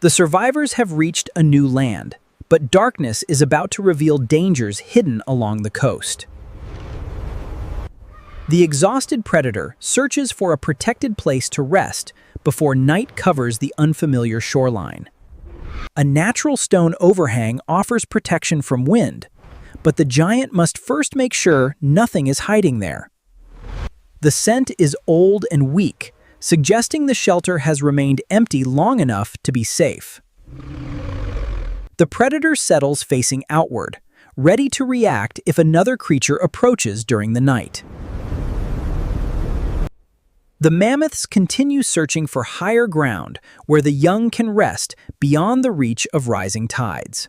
The survivors have reached a new land, but darkness is about to reveal dangers hidden along the coast. The exhausted predator searches for a protected place to rest before night covers the unfamiliar shoreline. A natural stone overhang offers protection from wind, but the giant must first make sure nothing is hiding there. The scent is old and weak, suggesting the shelter has remained empty long enough to be safe. The predator settles facing outward, ready to react if another creature approaches during the night. The mammoths continue searching for higher ground where the young can rest beyond the reach of rising tides.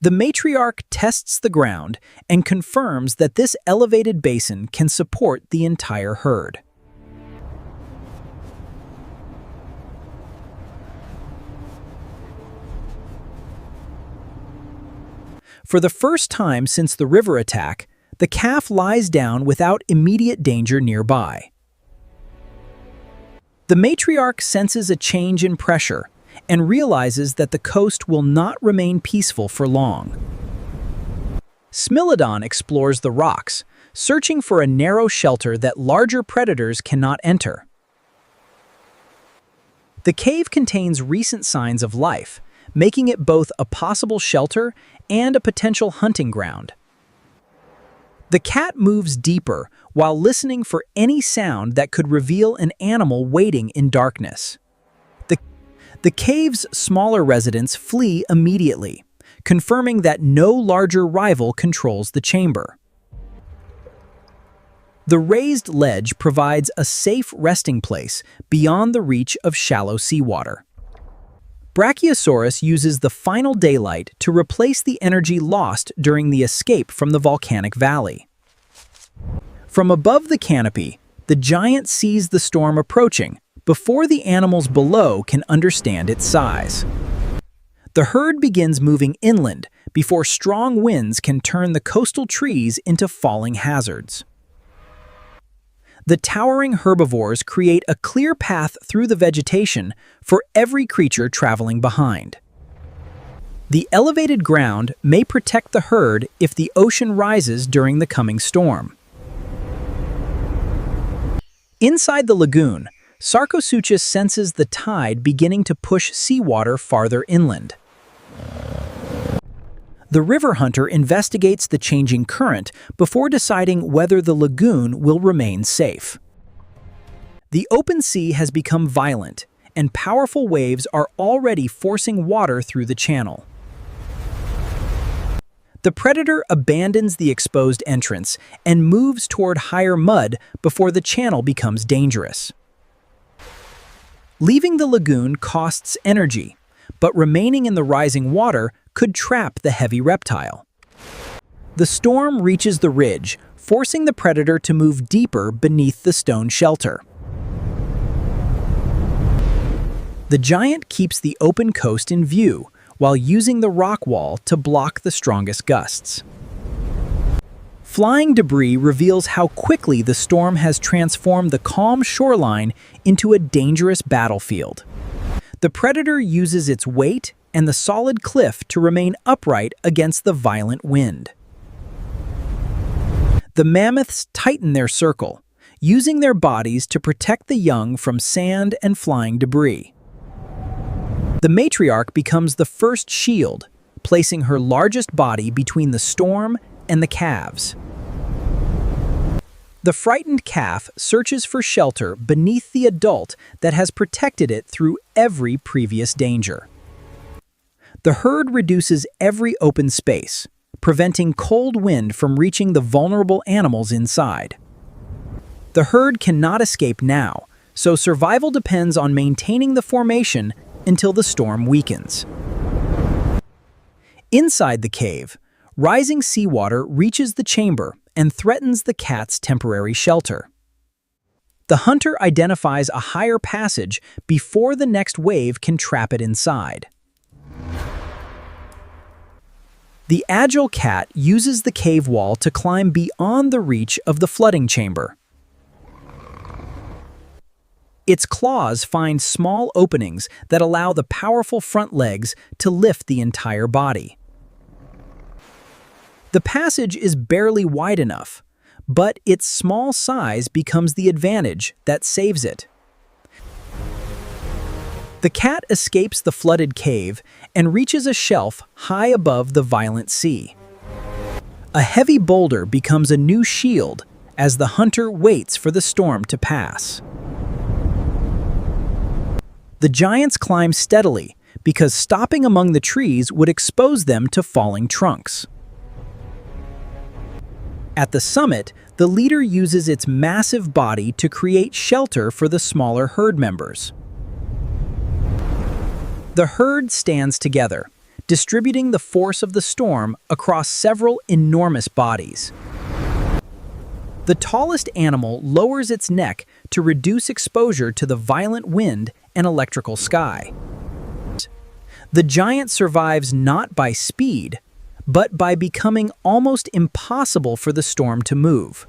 The matriarch tests the ground and confirms that this elevated basin can support the entire herd. For the first time since the river attack, the calf lies down without immediate danger nearby. The matriarch senses a change in pressure and realizes that the coast will not remain peaceful for long. Smilodon explores the rocks, searching for a narrow shelter that larger predators cannot enter. The cave contains recent signs of life, making it both a possible shelter and a potential hunting ground. The cat moves deeper while listening for any sound that could reveal an animal waiting in darkness. The cave's smaller residents flee immediately, confirming that no larger rival controls the chamber. The raised ledge provides a safe resting place beyond the reach of shallow seawater. Brachiosaurus uses the final daylight to replace the energy lost during the escape from the volcanic valley. From above the canopy, the giant sees the storm approaching before the animals below can understand its size. The herd begins moving inland before strong winds can turn the coastal trees into falling hazards. The towering herbivores create a clear path through the vegetation for every creature traveling behind. The elevated ground may protect the herd if the ocean rises during the coming storm. Inside the lagoon, Sarcosuchus senses the tide beginning to push seawater farther inland. The river hunter investigates the changing current before deciding whether the lagoon will remain safe. The open sea has become violent, and powerful waves are already forcing water through the channel. The predator abandons the exposed entrance and moves toward higher mud before the channel becomes dangerous. Leaving the lagoon costs energy, but remaining in the rising water could trap the heavy reptile. The storm reaches the ridge, forcing the predator to move deeper beneath the stone shelter. The giant keeps the open coast in view while using the rock wall to block the strongest gusts. Flying debris reveals how quickly the storm has transformed the calm shoreline into a dangerous battlefield. The predator uses its weight and the solid cliff to remain upright against the violent wind. The mammoths tighten their circle, using their bodies to protect the young from sand and flying debris. The matriarch becomes the first shield, placing her largest body between the storm and the calves. The frightened calf searches for shelter beneath the adult that has protected it through every previous danger. The herd reduces every open space, preventing cold wind from reaching the vulnerable animals inside. The herd cannot escape now, so survival depends on maintaining the formation until the storm weakens. Inside the cave, rising seawater reaches the chamber and threatens the cat's temporary shelter. The hunter identifies a higher passage before the next wave can trap it inside. The agile cat uses the cave wall to climb beyond the reach of the flooding chamber. Its claws find small openings that allow the powerful front legs to lift the entire body. The passage is barely wide enough, but its small size becomes the advantage that saves it. The cat escapes the flooded cave and reaches a shelf high above the violent sea. A heavy boulder becomes a new shield as the hunter waits for the storm to pass. The giants climb steadily because stopping among the trees would expose them to falling trunks. At the summit, the leader uses its massive body to create shelter for the smaller herd members. The herd stands together, distributing the force of the storm across several enormous bodies. The tallest animal lowers its neck to reduce exposure to the violent wind and electrical sky. The giant survives not by speed, but by becoming almost impossible for the storm to move.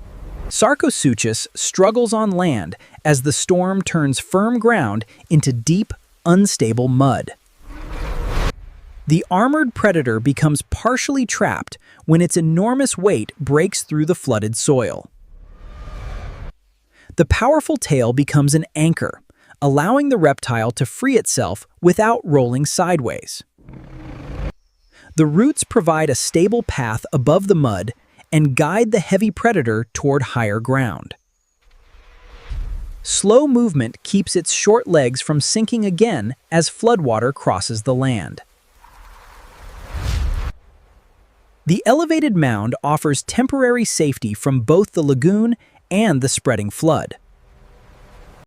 Sarcosuchus struggles on land as the storm turns firm ground into deep, unstable mud. The armored predator becomes partially trapped when its enormous weight breaks through the flooded soil. The powerful tail becomes an anchor, allowing the reptile to free itself without rolling sideways. The roots provide a stable path above the mud and guide the heavy predator toward higher ground. Slow movement keeps its short legs from sinking again as floodwater crosses the land. The elevated mound offers temporary safety from both the lagoon and the spreading flood.